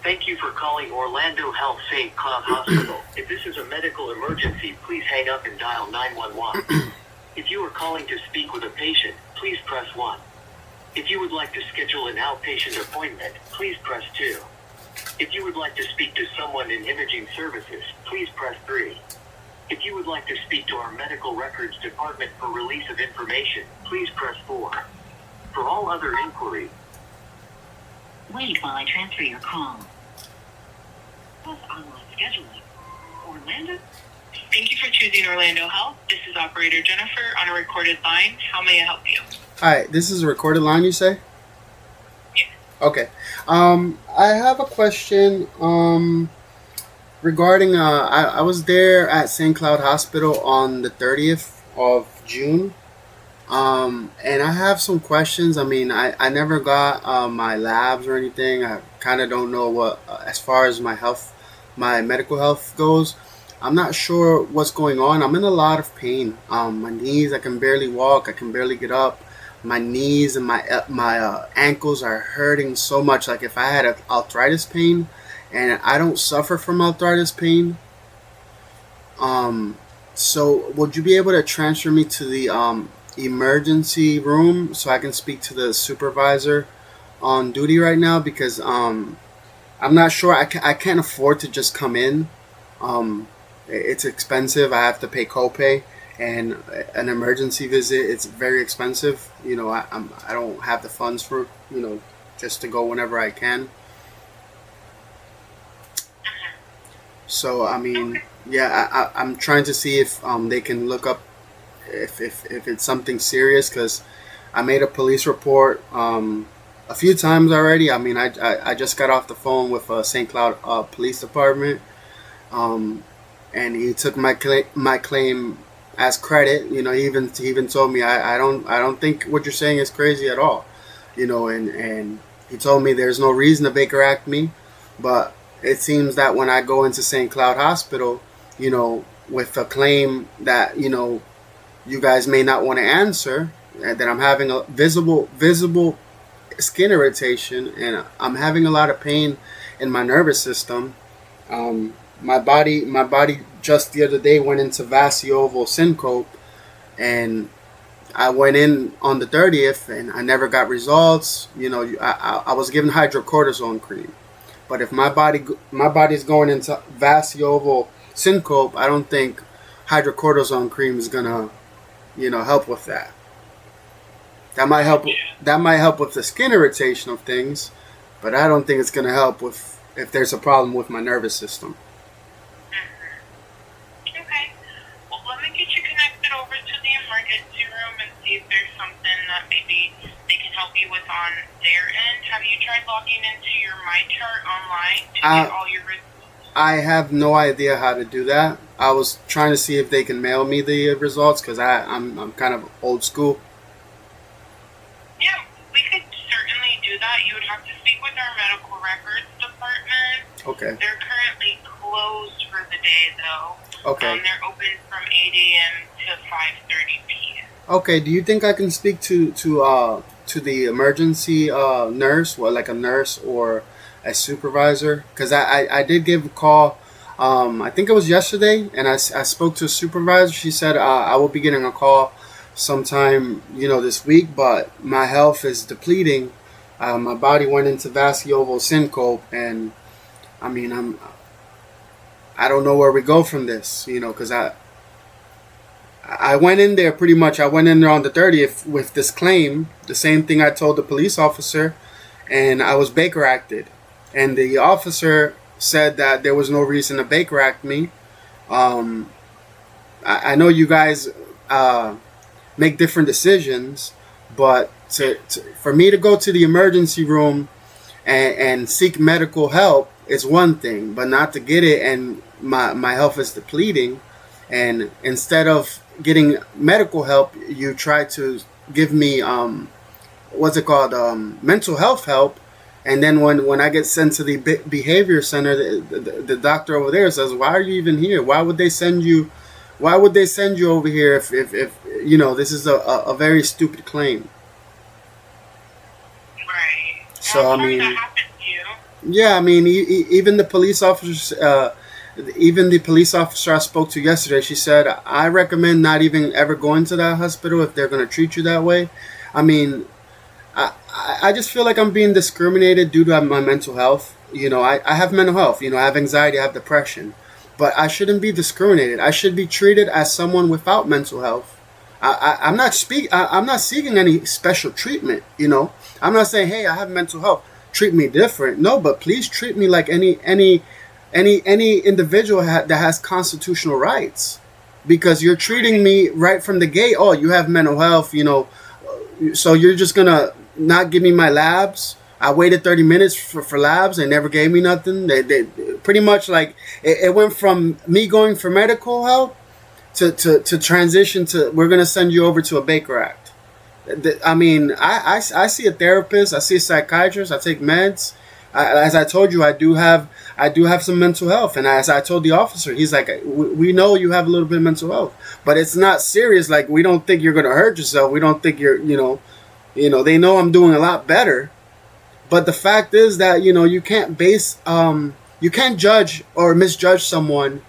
Thank you for calling Orlando Health St. Cloud Hospital. If this is a medical emergency, please hang up and dial 911. If you are calling to speak with a patient, please press 1. If you would like to schedule an outpatient appointment, please press 2. If you would like to speak to someone in imaging services, please press 3. If you would like to speak to our medical records department for release of information, please press 4. For all other inquiries, wait while I transfer your call. Plus online scheduling. Orlando? Thank you for choosing Orlando Health. This is operator Jennifer on a recorded line. How may I help you? Hi, this is a recorded line, you say? Yes. Okay. I have a question regarding I was there at St. Cloud Hospital on the 30th of June. And I have some questions. I mean, I never got my labs or anything. I kind of don't know what as far as my medical health goes. I'm not sure what's going on. I'm in a lot of pain. My knees, I can barely walk. I can barely get up. My knees and my ankles are hurting so much. Like if I had arthritis pain, and I don't suffer from arthritis pain. So would you be able to transfer me to the emergency room so I can speak to the supervisor on duty right now? Because I'm not sure. I can't afford to just come in. It's expensive. I have to pay copay, and an emergency visit, it's very expensive. I don't have the funds for just to go whenever I can. So I mean, yeah, I'm trying to see if they can look up if it's something serious, because I made a police report a few times already. I mean, I just got off the phone with St. Cloud Police Department, and he took my claim as credit. He even told me I don't think what you're saying is crazy at all. And he told me there's no reason to Baker Act me, but it seems that when I go into St. Cloud Hospital, with a claim that you guys may not want to answer, and that I'm having a visible skin irritation, and I'm having a lot of pain in my nervous system. My body just the other day went into vascular syncope, and I went in on the 30th, and I never got results. I was given hydrocortisone cream, but if my body's going into vascular syncope, I don't think hydrocortisone cream is gonna help with that. That might help. That might help with the skin irritation of things, but I don't think it's gonna help with if there's a problem with my nervous system. Okay. Well, let me get you connected over to the emergency room and see if there's something that maybe they can help you with on their end. Have you tried logging into your MyChart online to get all your results? I have no idea how to do that. I was trying to see if they can mail me the results, because I'm kind of old school. Yeah, we could certainly do that. You would have to speak with our medical records department. Okay. They're currently closed for the day, though. Okay. They're open from 8 a.m. to 5:30 p.m. Okay. Do you think I can speak to the emergency nurse, or like a nurse or a supervisor? Because I did give a call. I think it was yesterday, and I spoke to a supervisor. She said I will be getting a call sometime this week, but my health is depleting. My body went into vascular syncope, and I mean I don't know where we go from this, because I went in there pretty much. I went in there on the 30th with this claim, the same thing I told the police officer, and I was Baker acted, and the officer said that there was no reason to Baker act me. I know you guys make different decisions, but for me to go to the emergency room and seek medical help is one thing, but not to get it and my health is depleting, and instead of getting medical help, you try to give me what's it called, mental health help. And then when I get sent to the behavior center, the doctor over there says, "Why are you even here? Why would they send you? Why would they send you over here if this is a very stupid claim?" Right. So I mean, that happened to you. Yeah, I mean, even the police officers, even the police officer I spoke to yesterday, she said, I recommend not even ever going to that hospital if they're going to treat you that way. I mean, I just feel like I'm being discriminated due to my mental health. I have mental health. I have anxiety, I have depression. But I shouldn't be discriminated. I should be treated as someone without mental health. I'm not seeking any special treatment. I'm not saying, hey, I have mental health. Treat me different. No, but please treat me like any individual that has constitutional rights. Because you're treating me right from the gate. Oh, you have mental health. So you're just gonna not give me my labs. I waited 30 minutes for labs. They never gave me nothing. They pretty much like it went from me going for medical help to transition to we're gonna send you over to a Baker Act. I mean, I see a therapist. I see a psychiatrist. I take meds. As I told you, I do have some mental health, and as I told the officer, he's like, we know you have a little bit of mental health, but it's not serious. Like, we don't think you're gonna hurt yourself. We don't think you're they know I'm doing a lot better. But the fact is that you can't you can't judge or misjudge someone,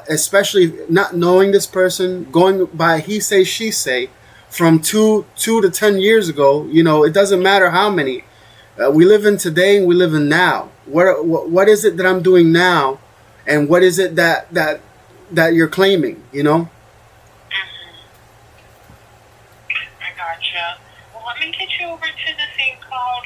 especially not knowing this person, going by he say she say, from 2 to 10 years ago. It doesn't matter how many. We live in today and we live in now. What is it that I'm doing now, and what is it that you're claiming? I gotcha. Well, let me get you over to the St. Cloud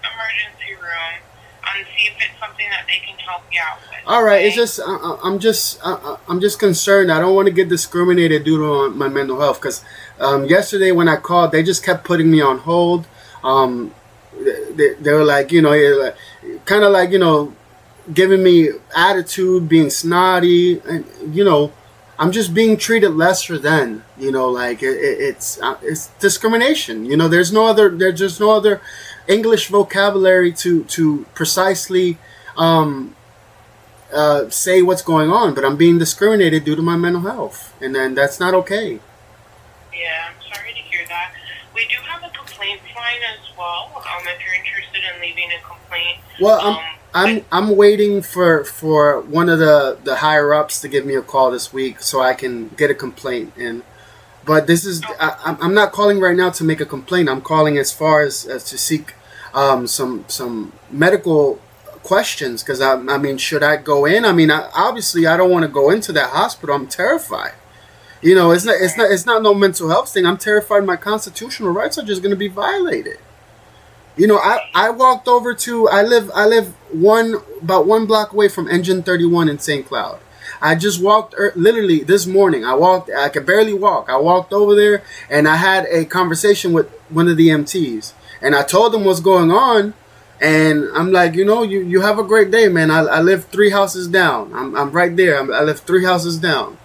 emergency room and see if it's something that they can help you out with. All right, okay? it's just I'm just concerned. I don't want to get discriminated due to my mental health, because yesterday when I called, they just kept putting me on hold. They were like, kind of like, giving me attitude, being snotty, and I'm just being treated lesser than. Like it's discrimination. There's just no other English vocabulary to precisely say what's going on. But I'm being discriminated due to my mental health, and then that's not okay. Yeah, I'm sorry to hear that. We do have a complaints line as well. If you're interested in leaving a complaint. Well, I'm waiting for one of the higher ups to give me a call this week so I can get a complaint in. But this is I'm not calling right now to make a complaint. I'm calling as far as to seek some medical questions, because I mean, should I go in? I mean, obviously I don't want to go into that hospital. I'm terrified. It's not no mental health thing. I'm terrified my constitutional rights are just going to be violated. I walked over to I live about 1 block away from Engine 31 in St. Cloud. I just walked literally this morning. I could barely walk. I walked over there and I had a conversation with one of the MTs, and I told them what's going on, and I'm like, you have a great day, man. I live 3 houses down. I'm right there. I live 3 houses down.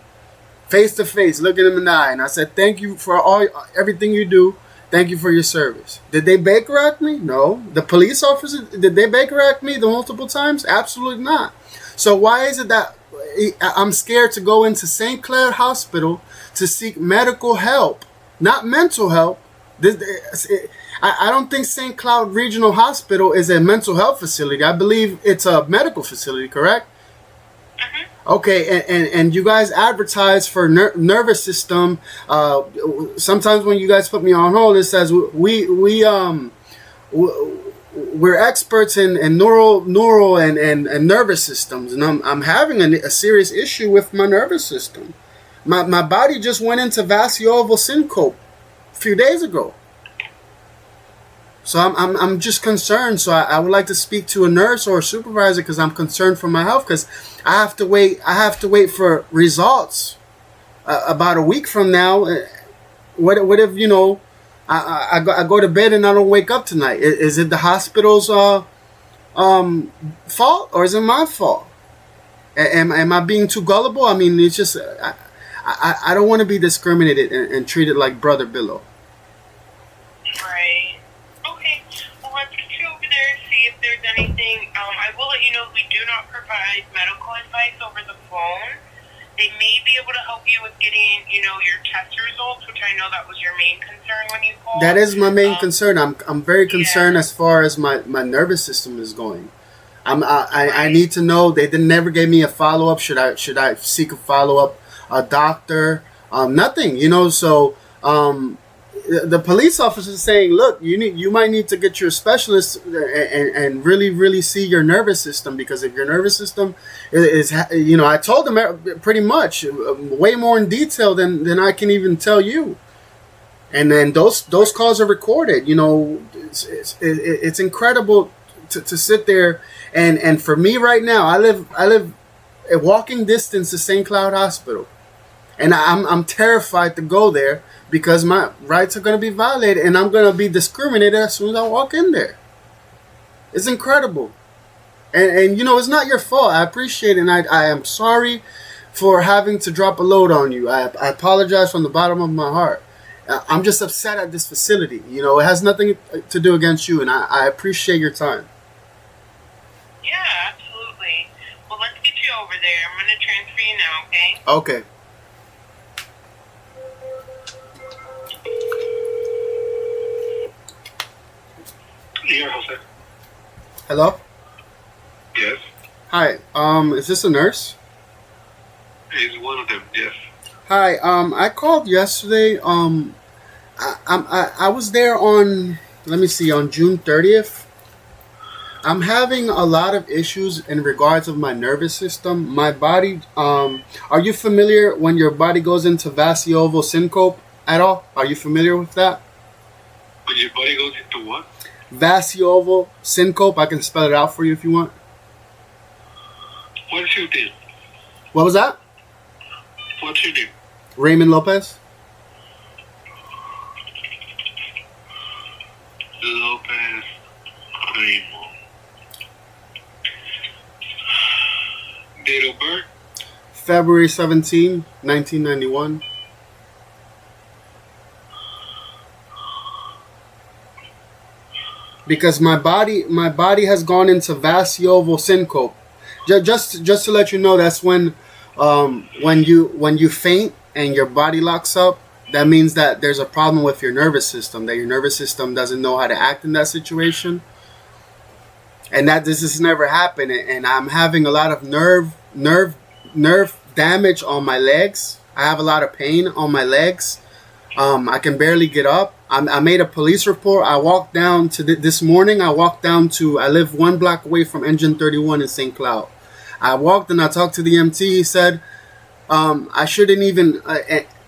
Face to face, looking him in the eye, and I said, "Thank you for everything you do. Thank you for your service." Did they Baker Act me? No. The police officer, did they Baker Act me the multiple times? Absolutely not. So why is it that I'm scared to go into St. Clair Hospital to seek medical help, not mental help? I don't think St. Cloud Regional Hospital is a mental health facility. I believe it's a medical facility, correct? Okay, and you guys advertise for nervous system. Sometimes when you guys put me on hold, it says we're experts in neural and nervous systems, and I'm having a serious issue with my nervous system. My body just went into vascular syncope a few days ago. So I'm just concerned. So I would like to speak to a nurse or a supervisor, because I'm concerned for my health. Because I have to wait for results about a week from now. What if I go to bed and I don't wake up tonight? Is it the hospital's fault, or is it my fault? Am I being too gullible? I mean, it's just I don't want to be discriminated and treated like Brother Billo. Right. Okay. Well, let's get you over there, see if there's anything. I will let you know we do not provide medical advice over the phone. They may be able to help you with getting, your test results, which I know that was your main concern when you called. That is my main concern. I'm very concerned as far as my nervous system is going. I need to know. They never gave me a follow up. Should I seek a follow up? A doctor? Nothing. So the police officer is saying, look, you might need to get your specialist and really really see your nervous system, because if your nervous system is I told them pretty much way more in detail than I can even tell you. And then those calls are recorded. It's incredible to sit there and for me right now, I live a walking distance to St. Cloud Hospital, and I'm terrified to go there because my rights are going to be violated and I'm going to be discriminated as soon as I walk in there. It's incredible, and it's not your fault. I appreciate it, and I am sorry for having to drop a load on you. I apologize from the bottom of my heart. I'm just upset at this facility. It has nothing to do against you, and I appreciate your time. Yeah, absolutely. Well, let's get you over there. I'm going to transfer you now, okay? Okay. Yeah, Jose. Hello? Yes. Hi. Is this a nurse? He's one of them, yes. Hi. I called yesterday. I was there on, let me see, on June 30th. I'm having a lot of issues in regards of my nervous system. My body, are you familiar when your body goes into vascular syncope at all? Are you familiar with that? When your body goes into what? Vascular syncope. I can spell it out for you if you want. What's your name? What was that? What's your name? Raymond Lopez. Lopez Raymond. Date of birth? February 17, 1991. Because my body has gone into vascular syncope. Just to let you know, that's when you faint and your body locks up. That means that there's a problem with your nervous system. That your nervous system doesn't know how to act in that situation. And that this has never happened. And I'm having a lot of nerve damage on my legs. I have a lot of pain on my legs. I can barely get up. I made a police report. I walked down to this morning. I live 1 block away from Engine 31 in St. Cloud. I walked and I talked to the MT. He said, I shouldn't even,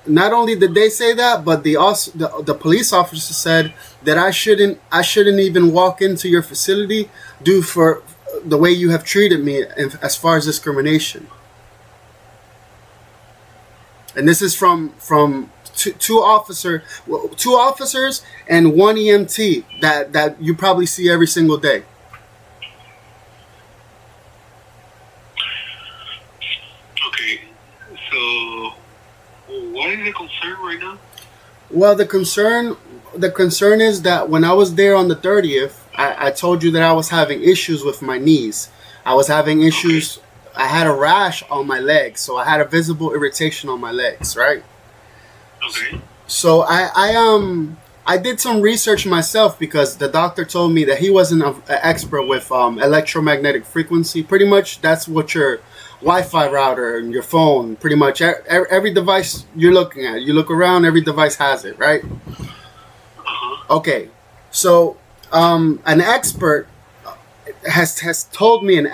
not only did they say that, but the police officer said that I shouldn't even walk into your facility due for the way you have treated me as far as discrimination. And this is from two officers and one EMT that you probably see every single day. Okay, so what is the concern right now? Well, the concern is that when I was there on the 30th, I told you that I was having issues with my knees. I was having issues. Okay. I had a rash on my legs, so I had a visible irritation on my legs, right? Okay. So I did some research myself because the doctor told me that he wasn't an expert with electromagnetic frequency. Pretty much that's what your Wi-Fi router and your phone, pretty much every device you're looking at. You look around, every device has it, right? Uh-huh. Okay. So an expert has told me,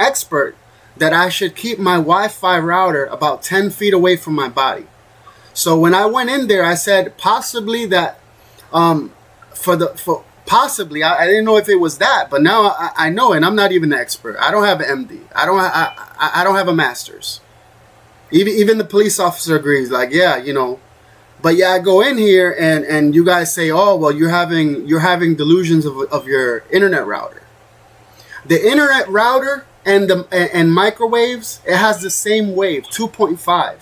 that I should keep my Wi-Fi router about 10 feet away from my body. So when I went in there, I said possibly that, possibly I didn't know if it was that, but now I know, and I'm not even an expert. I don't have an MD. I don't have a master's. Even the police officer agrees. Like, yeah, but yeah, I go in here and you guys say, oh well, you're having delusions of your internet router. The internet router and microwaves, it has the same wave, 2.5.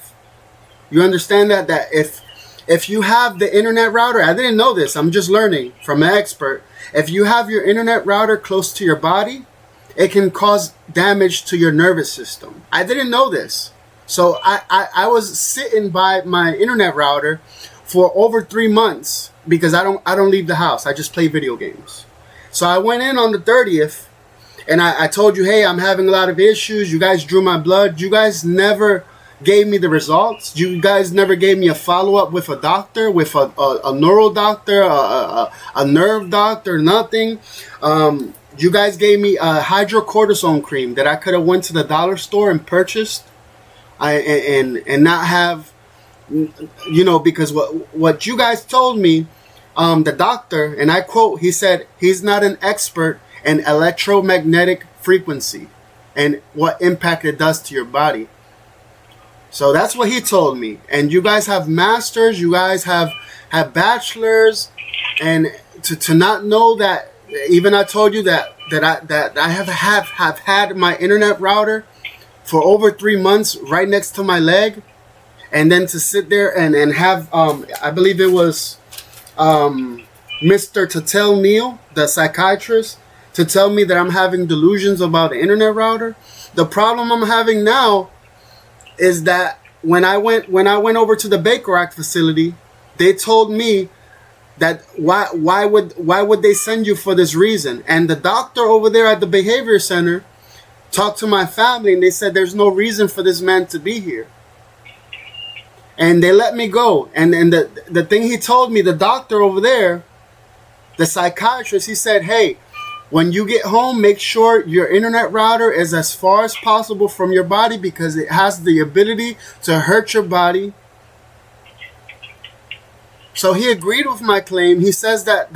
You understand that if you have the internet router, I didn't know this, I'm just learning from an expert. If you have your internet router close to your body, it can cause damage to your nervous system. I didn't know this. So I was sitting by my internet router for over 3 months because I don't leave the house. I just play video games. So I went in on the 30th and I told you, hey, I'm having a lot of issues. You guys drew my blood. You guys never gave me the results. You guys never gave me a follow-up with a doctor, with a neural doctor, a nerve doctor, nothing. You guys gave me a hydrocortisone cream that I could have went to the dollar store and purchased, and not have, because what you guys told me, the doctor, and I quote, he said he's not an expert in electromagnetic frequency and what impact it does to your body. So that's what he told me. And you guys have masters, you guys have bachelors, and to not know that. Even I told you that I have had my internet router for over 3 months right next to my leg, and then to sit there and have I believe it was Mr. Tatel Neal, the psychiatrist, to tell me that I'm having delusions about the internet router. The problem I'm having now is that when I went over to the Baker Act facility, they told me that why would they send you for this reason? And the doctor over there at the behavior center talked to my family, and they said there's no reason for this man to be here. And they let me go. And the thing he told me, the doctor over there, the psychiatrist, he said, hey, when you get home, make sure your internet router is as far as possible from your body, because it has the ability to hurt your body. So he agreed with my claim. He says that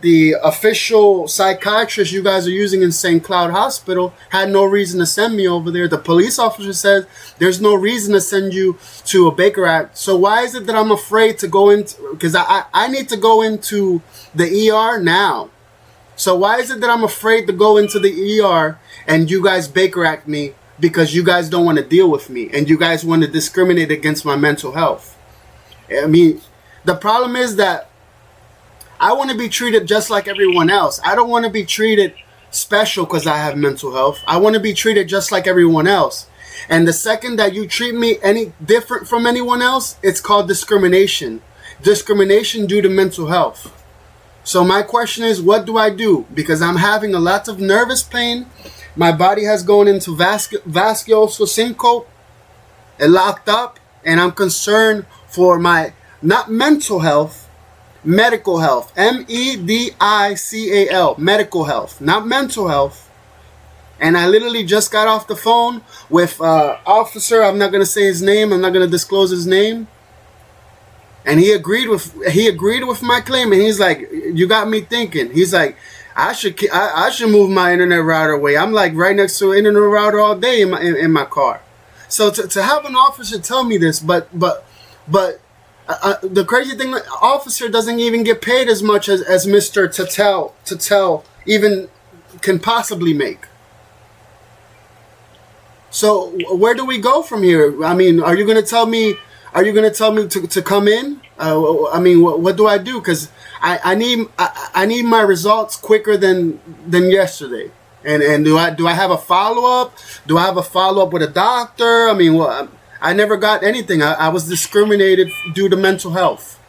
the official psychiatrist you guys are using in St. Cloud Hospital had no reason to send me over there. The police officer says there's no reason to send you to a Baker Act. So why is it that I'm afraid to go into, because I need to go into the ER now. So why is it that I'm afraid to go into the ER and you guys Baker Act me because you guys don't want to deal with me and you guys want to discriminate against my mental health? I mean, the problem is that I want to be treated just like everyone else. I don't want to be treated special because I have mental health. I want to be treated just like everyone else. And the second that you treat me any different from anyone else, it's called discrimination. Discrimination due to mental health. So my question is, what do I do? Because I'm having a lot of nervous pain. My body has gone into vascular and locked up. And I'm concerned for my, not mental health, medical health. MEDICAL, medical health, not mental health. And I literally just got off the phone with officer. I'm not going to say his name. I'm not going to disclose his name. And he agreed with my claim. And he's like, you got me thinking. He's like, I should move my internet router away. I'm like right next to an internet router all day in my car. So to have an officer tell me this, but the crazy thing, the officer doesn't even get paid as much as Mr. Tatel even can possibly make. So where do we go from here? I mean, are you going to tell me to come in? I mean, what do I do? Because I need my results quicker than yesterday. And do I have a follow-up? Do I have a follow-up with a doctor? I mean, I never got anything. I was discriminated due to mental health.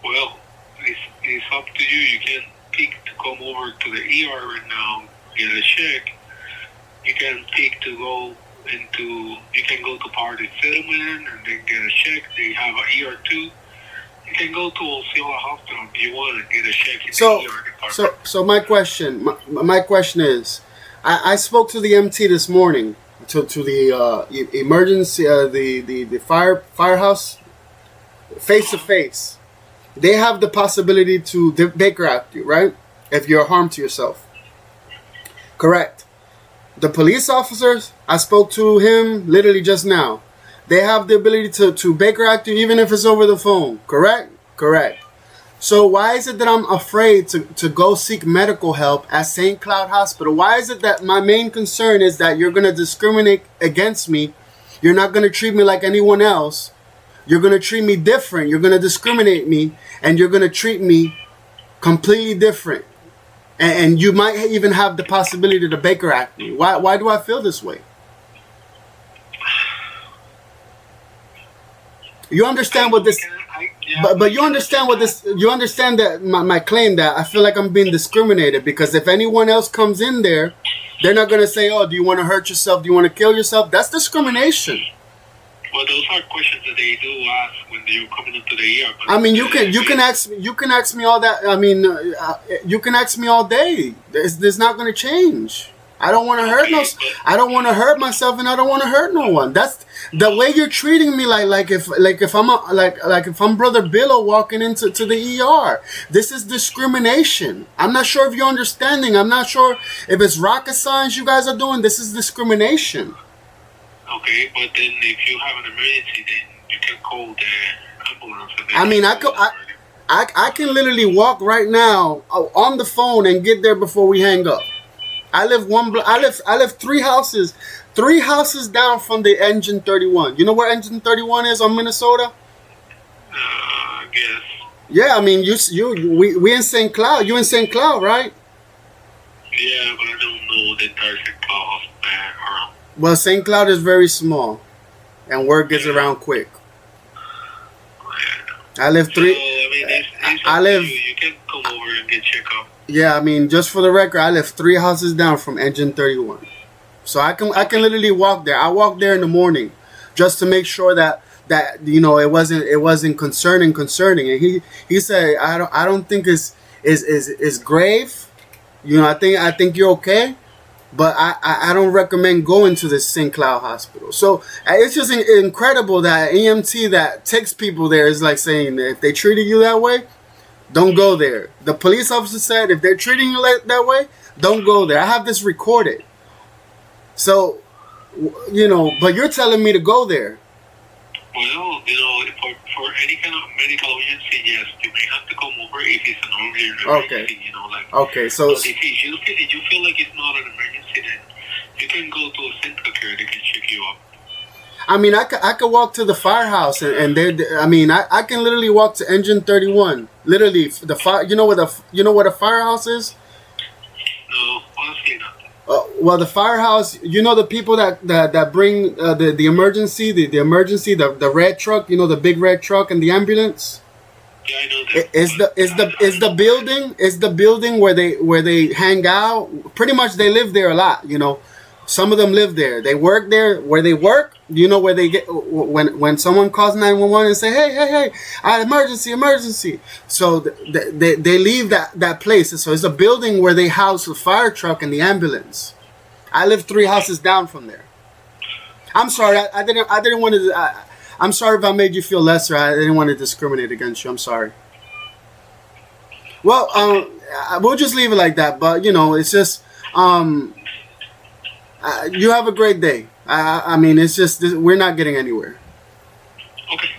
Well, it's up to you. You can pick to come over to the ER right now, get a check. You can pick to go you can go to Party Settlement and then get a check. They have an ER too. You can go to Osceola Hospital if you want and get a check in the ER department. So my question is, I spoke to the MT this morning, to the emergency, the firehouse, face to face. They have the possibility to Baker Act you, right? If you're harm to yourself. Correct. The police officers, I spoke to him literally just now. They have the ability to Baker Act you even if it's over the phone. Correct? Correct. So why is it that I'm afraid to go seek medical help at St. Cloud Hospital? Why is it that my main concern is that you're going to discriminate against me? You're not going to treat me like anyone else. You're going to treat me different. You're going to discriminate me. And you're going to treat me completely different. And you might even have the possibility to Baker Act me. Why do I feel this way? You understand what this... But you understand what this? You understand that my claim that I feel like I'm being discriminated because if anyone else comes in there, they're not gonna say, "Oh, do you want to hurt yourself? Do you want to kill yourself?" That's discrimination. Well, those are questions that they do ask when you're coming into the ER. I mean, you can ask me all that. I mean, you can ask me all day. It's not gonna change. I don't want to hurt I don't want to hurt myself, and I don't want to hurt no one. That's the way you're treating me. Like if I'm if I'm Brother Billo walking into the ER. This is discrimination. I'm not sure if you're understanding. I'm not sure if it's rocket science you guys are doing. This is discrimination. Okay, but then if you have an emergency, then you can call the ambulance. I mean, I can literally walk right now on the phone and get there before we hang up. I live I live three houses down from the Engine 31. You know where Engine 31 is on Minnesota? I guess. Yeah, I mean we in St. Cloud. You in St. Cloud, right? Yeah, but I don't know the entire St. Cloud around. Well, St. Cloud is very small, and word gets around quick. Yeah. I live three. So, I mean, it's I live. You can come over and get checked up. Yeah, I mean, just for the record, I live 3 houses down from Engine 31, so I can literally walk there. I walk there in the morning, just to make sure that you know it wasn't concerning. And he said I don't think is grave. You know, I think you're okay. But I don't recommend going to the St. Cloud Hospital. So it's just incredible that EMT that takes people there is like saying that if they treated you that way, don't go there. The police officer said if they're treating you that way, don't go there. I have this recorded. So, you know, but you're telling me to go there. Well, you know, for any kind of medical emergency, yes, you may have to come over if it's an urgent emergency. You know, like okay. So if you feel like it's not an emergency, then you can go to a central care. They can check you up. I mean, I could walk to the firehouse and I mean, I can literally walk to Engine 31. Literally, the fire. You know what a firehouse is? No, honestly not. Well, the firehouse, you know, the people that bring the emergency, the emergency, the red truck, you know, the big red truck and the ambulance. Yeah, I know that. Is the building where they hang out? Pretty much, they live there a lot. You know, some of them live there. They work there. Where they work, you know, where they get when someone calls 911 and say, hey, emergency. So they leave that place. So it's a building where they house the fire truck and the ambulance. I live 3 houses down from there. I'm sorry, I didn't want to. I'm sorry if I made you feel lesser. I didn't want to discriminate against you. I'm sorry. Well, we'll just leave it like that. But you know, it's just you have a great day. I mean, it's just we're not getting anywhere. Okay.